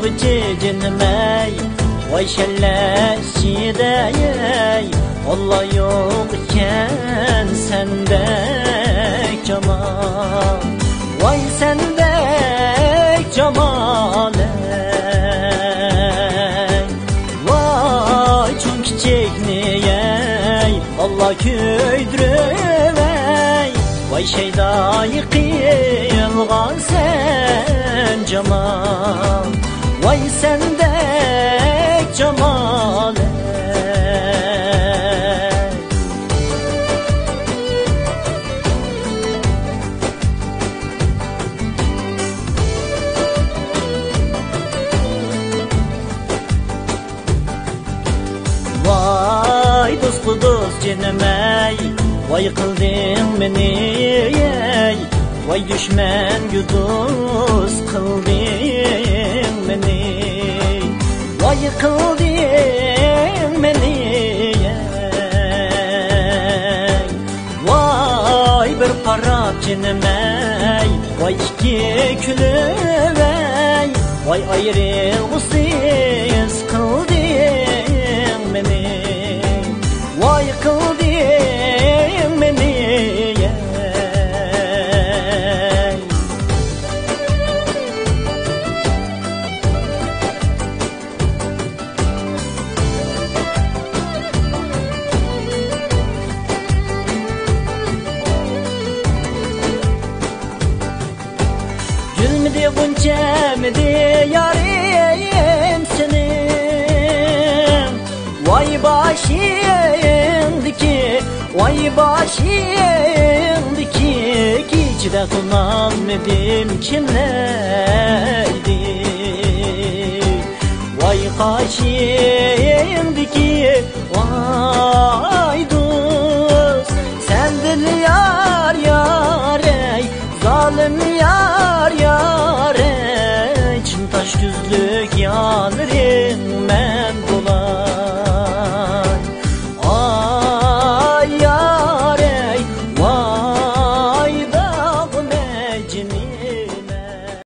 cecinmey vay şelleşidey Allah yok iken sende cemal vay sende cemal vay çok çekniyey Allah köydürüvey vay şeydayı kıyılgan sen cemal vay sende cemal vay dost dost cenemey vay kıldın beni vay düşman güdüz kıldın beni vay kıldın beni vay bir parap cenemey vay iki külüvey vay ayrılgısız kıldın beni vay kıldın beni gülmedi bunçemedi yarim senin vay başındaki vay başındaki içide kullanmadım kimlerdi vay kaşındaki vay dost sen dil yar yar ey zalim yar yar ey çin taş düzlük yanırım